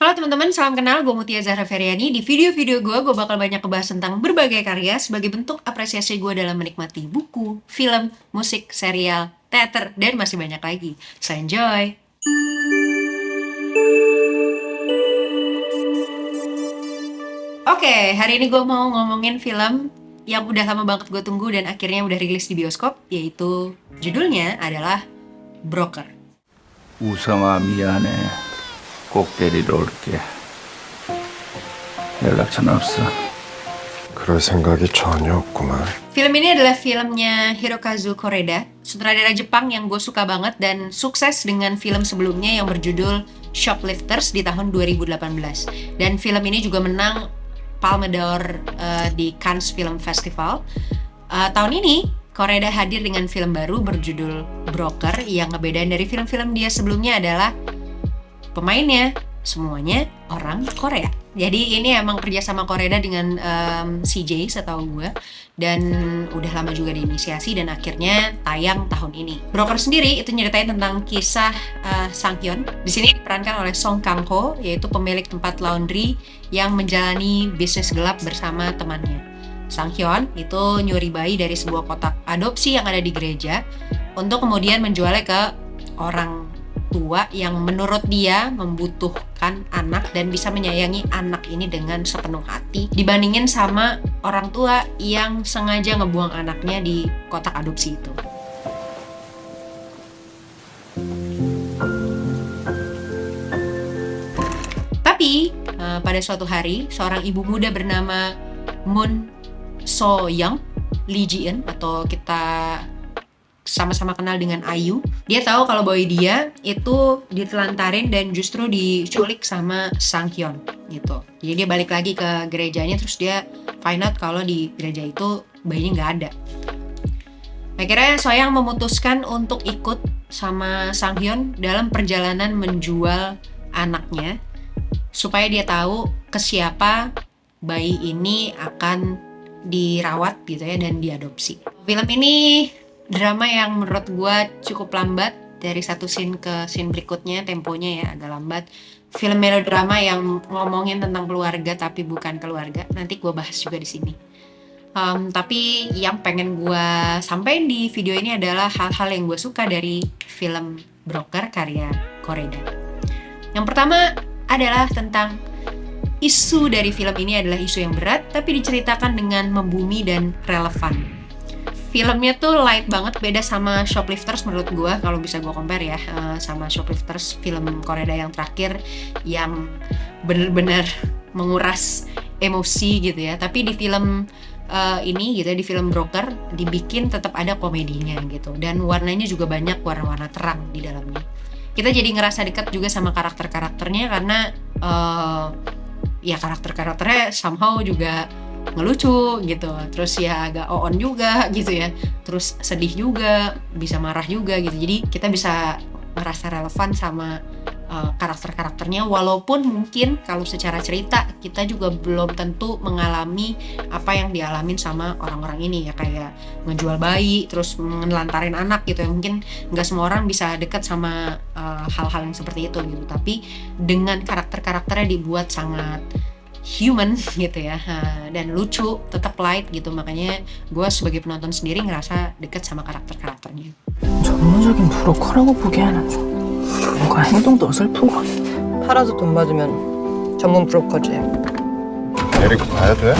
Halo teman-teman, salam kenal. Gue Mutia Zahra Feryani. Di video-video gue bakal banyak ngebahas tentang berbagai karya sebagai bentuk apresiasi gue dalam menikmati buku, film, musik, serial, teater, dan masih banyak lagi. So enjoy! Oke, hari ini gue mau ngomongin film yang udah lama banget gue tunggu dan akhirnya udah rilis di bioskop, yaitu judulnya adalah Broker. 우성아 미안해. 꼭 데리러 올게. 연락처는 없어. 그럴 생각이 전혀 없구만. Film ini adalah filmnya Hirokazu Koreda, sutradara Jepang yang gue suka banget dan sukses dengan film sebelumnya yang berjudul Shoplifters di tahun 2018. Dan film ini juga menang Palme d'Or di Cannes Film Festival. Tahun ini Koreda hadir dengan film baru berjudul Broker yang ngebedain dari film-film dia sebelumnya adalah pemainnya semuanya orang Korea. Jadi ini emang kerja sama Koreda dengan CJ setahu gue, dan udah lama juga diinisiasi dan akhirnya tayang tahun ini. Broker sendiri itu nyeritain tentang kisah Sang Hyun. Di sini diperankan oleh Song Kang Ho, yaitu pemilik tempat laundry yang menjalani bisnis gelap bersama temannya. Sang Hyun itu nyuri bayi dari sebuah kotak adopsi yang ada di gereja untuk kemudian menjualnya ke orang tua yang menurut dia membutuhkan anak dan bisa menyayangi anak ini dengan sepenuh hati dibandingin sama orang tua yang sengaja ngebuang anaknya di kotak adopsi itu. Tapi pada suatu hari seorang ibu muda bernama Moon So Young Lee Ji-eun, atau kita sama-sama kenal dengan Ayu, dia tahu kalau boy dia itu ditelantarin dan justru diculik sama Sang Hyun gitu. Jadi dia balik lagi ke gerejanya, terus dia find out kalau di gereja itu bayinya nggak ada. Akhirnya Soyang memutuskan untuk ikut sama Sang Hyun dalam perjalanan menjual anaknya supaya dia tahu ke siapa bayi ini akan dirawat gitu ya dan diadopsi. Film ini drama yang menurut gue cukup lambat, dari satu scene ke scene berikutnya temponya ya agak lambat. Film melodrama yang ngomongin tentang keluarga tapi bukan keluarga, nanti gue bahas juga di sini. Tapi yang pengen gue sampaikan di video ini adalah hal-hal yang gue suka dari film Broker karya Koreda. Yang pertama adalah tentang isu dari film ini adalah isu yang berat tapi diceritakan dengan membumi dan relevan. Filmnya tuh light banget, beda sama Shoplifters menurut gue, kalau bisa gue compare ya sama Shoplifters, film Koreda yang terakhir yang bener-bener menguras emosi gitu ya. Tapi di film ini gitu ya, di film Broker dibikin tetap ada komedinya gitu, dan warnanya juga banyak warna-warna terang di dalamnya. Kita jadi ngerasa dekat juga sama karakter-karakternya karena ya karakter-karakternya somehow juga ngelucu gitu, terus ya agak on juga gitu ya, terus sedih juga, bisa marah juga gitu. Jadi kita bisa merasa relevan sama karakter-karakternya, walaupun mungkin kalau secara cerita kita juga belum tentu mengalami apa yang dialamin sama orang-orang ini ya, kayak ngejual bayi terus ngelantarin anak gitu ya. Mungkin nggak semua orang bisa dekat sama hal-hal yang seperti itu gitu, tapi dengan karakter-karakternya dibuat sangat human gitu ya, dan lucu, tetap light gitu. Makanya gue sebagai penonton sendiri ngerasa deket sama karakter-karakternya. 전문적인 브로커라고 보기에는 좀 뭔가 행동도 어설프고. 팔아서 돈 받으면 전문 브로커지. 데리고 가야 돼?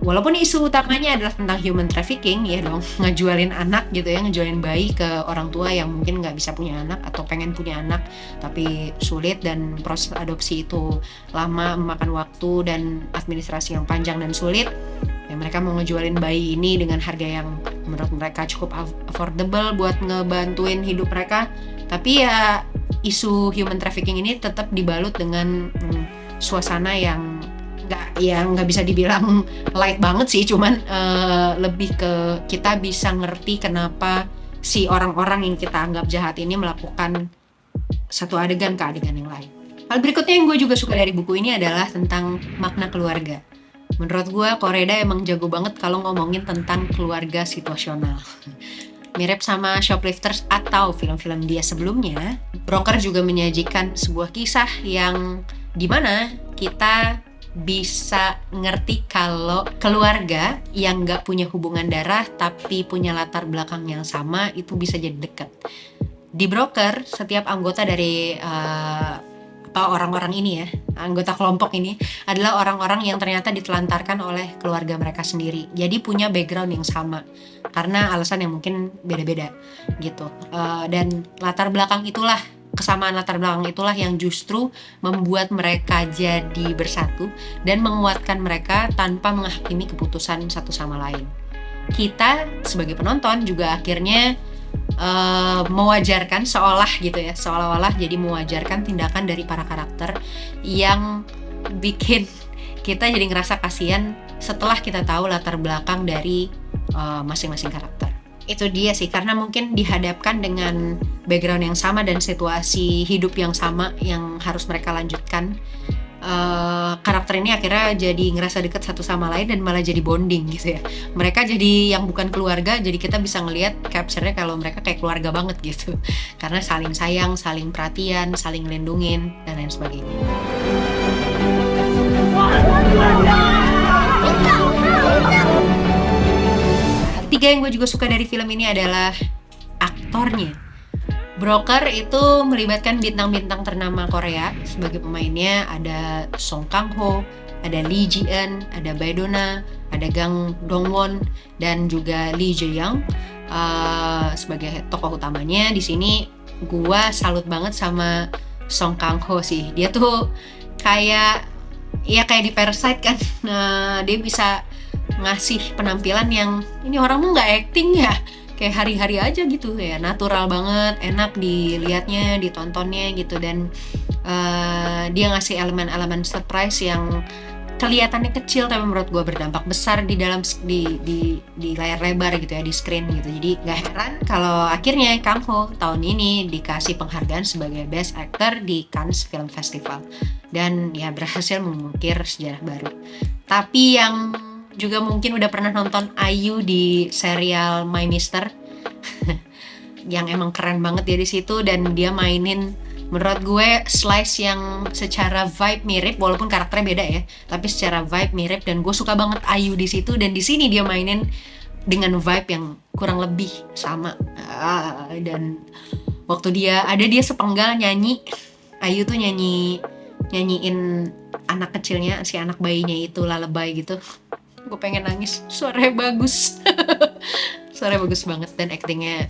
Walaupun isu utamanya adalah tentang human trafficking ya dong, ngejualin anak gitu ya, ngejualin bayi ke orang tua yang mungkin nggak bisa punya anak atau pengen punya anak tapi sulit, dan proses adopsi itu lama, memakan waktu dan administrasi yang panjang dan sulit. Ya, mereka mau ngejualin bayi ini dengan harga yang menurut mereka cukup affordable buat ngebantuin hidup mereka. Tapi ya isu human trafficking ini tetap dibalut dengan suasana yang nggak bisa dibilang light banget sih, cuman lebih ke kita bisa ngerti kenapa si orang-orang yang kita anggap jahat ini melakukan satu adegan ke adegan yang lain. Hal berikutnya yang gue juga suka dari buku ini adalah tentang makna keluarga. Menurut gue Koreda emang jago banget kalau ngomongin tentang keluarga situasional. Mirip sama Shoplifters atau film-film dia sebelumnya, Broker juga menyajikan sebuah kisah yang dimana kita bisa ngerti kalau keluarga yang nggak punya hubungan darah tapi punya latar belakang yang sama itu bisa jadi dekat. Di Broker, setiap anggota dari orang-orang ini ya, anggota kelompok ini adalah orang-orang yang ternyata ditelantarkan oleh keluarga mereka sendiri. Jadi punya background yang sama karena alasan yang mungkin beda-beda gitu. Dan kesamaan latar belakang itulah yang justru membuat mereka jadi bersatu dan menguatkan mereka tanpa menghakimi keputusan satu sama lain. Kita sebagai penonton juga akhirnya mewajarkan seolah-olah jadi mewajarkan tindakan dari para karakter yang bikin kita jadi ngerasa kasihan setelah kita tahu latar belakang dari masing-masing karakter. Itu dia sih, karena mungkin dihadapkan dengan background yang sama dan situasi hidup yang sama yang harus mereka lanjutkan, karakter ini akhirnya jadi ngerasa dekat satu sama lain dan malah jadi bonding gitu ya. Mereka jadi yang bukan keluarga, jadi kita bisa ngelihat capture-nya kalau mereka kayak keluarga banget gitu, karena saling sayang, saling perhatian, saling lindungin dan lain sebagainya. Tiga yang gue juga suka dari film ini adalah aktornya. Broker itu melibatkan bintang-bintang ternama Korea sebagai pemainnya. Ada Song Kang Ho, ada Lee Ji Eun, ada Baedona, ada Gang Dong Won, dan juga Lee Jae Young sebagai tokoh utamanya. Di sini gue salut banget sama Song Kang Ho sih. Dia tuh kayak di Parasite kan. Dia bisa ngasih penampilan yang ini orang mah nggak acting ya, kayak hari-hari aja gitu ya, natural banget, enak dilihatnya, ditontonnya gitu. Dan dia ngasih elemen-elemen surprise yang kelihatannya kecil tapi menurut gue berdampak besar di dalam di layar lebar gitu ya, di screen gitu. Jadi nggak heran kalau akhirnya Kang Ho tahun ini dikasih penghargaan sebagai Best Actor di Cannes Film Festival dan ya berhasil mengukir sejarah baru. Tapi yang juga mungkin udah pernah nonton IU di serial My Mister yang emang keren banget dia di situ, dan dia mainin menurut gue slice yang secara vibe mirip, walaupun karakternya beda ya, tapi secara vibe mirip, dan gue suka banget IU di situ. Dan di sini dia mainin dengan vibe yang kurang lebih sama. Dan waktu dia sepenggal nyanyi, IU tuh nyanyiin anak kecilnya, si anak bayinya itu lullaby gitu. Gue pengen nangis, suaranya bagus. Suaranya bagus banget dan aktingnya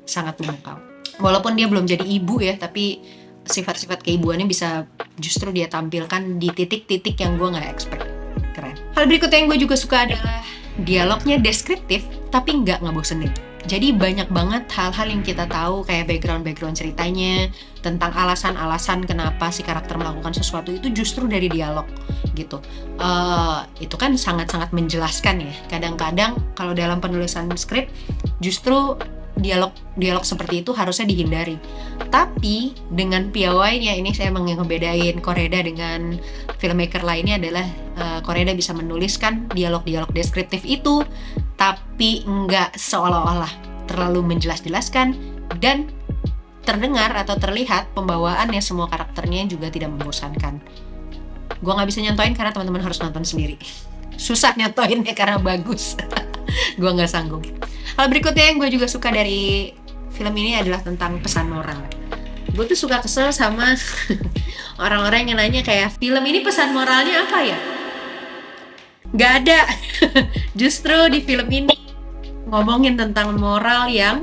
sangat memukau. Walaupun dia belum jadi ibu ya, tapi sifat-sifat keibuannya bisa justru dia tampilkan di titik-titik yang gue gak expect. Keren. Hal berikutnya yang gue juga suka adalah dialognya deskriptif tapi gak ngebosenin. Jadi banyak banget hal-hal yang kita tahu, kayak background ceritanya, tentang alasan-alasan kenapa si karakter melakukan sesuatu itu justru dari dialog gitu. Itu kan sangat-sangat menjelaskan ya. Kadang-kadang kalau dalam penulisan skrip justru dialog seperti itu harusnya dihindari. Tapi dengan piawainya ini saya emang yang ngebedain Koreda dengan filmmaker lainnya adalah Koreda bisa menuliskan dialog-dialog deskriptif itu tapi nggak seolah-olah terlalu menjelaskan, dan terdengar atau terlihat pembawaannya semua karakternya juga tidak membosankan. Gue nggak bisa nyontoin karena teman-teman harus nonton sendiri. Susah nyontoinnya karena bagus. Gue nggak sanggup. Hal berikutnya yang gue juga suka dari film ini adalah tentang pesan moral. Gue tuh suka kesel sama orang-orang yang nanya kayak, film ini pesan moralnya apa ya? Gak ada. Justru di film ini ngomongin tentang moral yang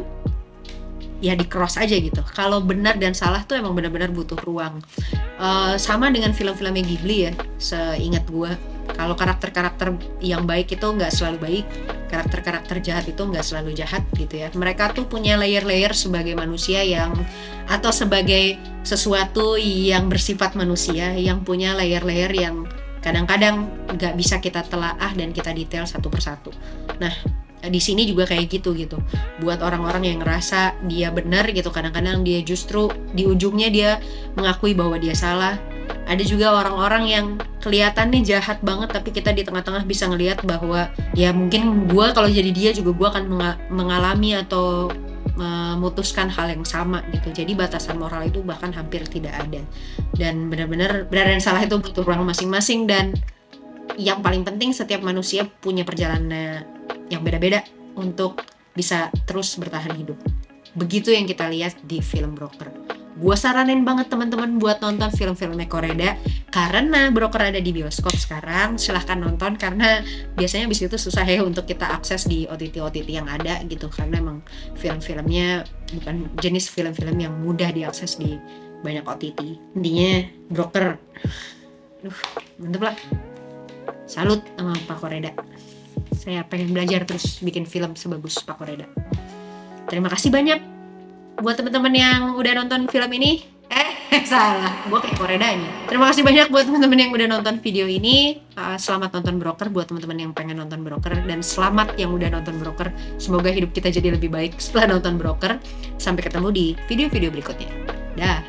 ya di cross aja gitu. Kalau benar dan salah tuh emang benar-benar butuh ruang. Sama dengan film-filmnya Ghibli ya, seingat gue. Kalau karakter-karakter yang baik itu nggak selalu baik, karakter-karakter jahat itu nggak selalu jahat gitu ya. Mereka tuh punya layer-layer sebagai manusia atau sebagai sesuatu yang bersifat manusia yang punya layer-layer yang kadang-kadang nggak bisa kita telaah dan kita detail satu persatu. Nah, di sini juga kayak gitu. Buat orang-orang yang ngerasa dia benar gitu, kadang-kadang dia justru di ujungnya dia mengakui bahwa dia salah. Ada juga orang-orang yang kelihatannya jahat banget tapi kita di tengah-tengah bisa ngelihat bahwa ya mungkin gue kalau jadi dia juga gue akan mengalami atau memutuskan hal yang sama gitu. Jadi batasan moral itu bahkan hampir tidak ada. Dan benar-benar benar dan salah itu butuh ruang masing-masing, dan yang paling penting setiap manusia punya perjalanannya yang beda-beda untuk bisa terus bertahan hidup. Begitu yang kita lihat di film Broker. Gue saranin banget teman-teman buat nonton film-filmnya Koreda, karena Broker ada di bioskop sekarang. Silahkan nonton, karena biasanya abis itu susah ya untuk kita akses di OTT yang ada gitu, karena emang film-filmnya bukan jenis film-film yang mudah diakses di banyak OTT. Intinya Broker, mantep lah. Salut sama Pak Koreda. Saya pengen belajar terus bikin film sebagus Pak Koreda. Terima kasih banyak buat teman-teman yang udah nonton film ini. Salah, gue kayak Koreda nih. Terima kasih banyak buat teman-teman yang udah nonton video ini. Selamat nonton Broker buat teman-teman yang pengen nonton Broker, dan selamat yang udah nonton Broker. Semoga hidup kita jadi lebih baik setelah nonton Broker. Sampai ketemu di video-video berikutnya. Dah.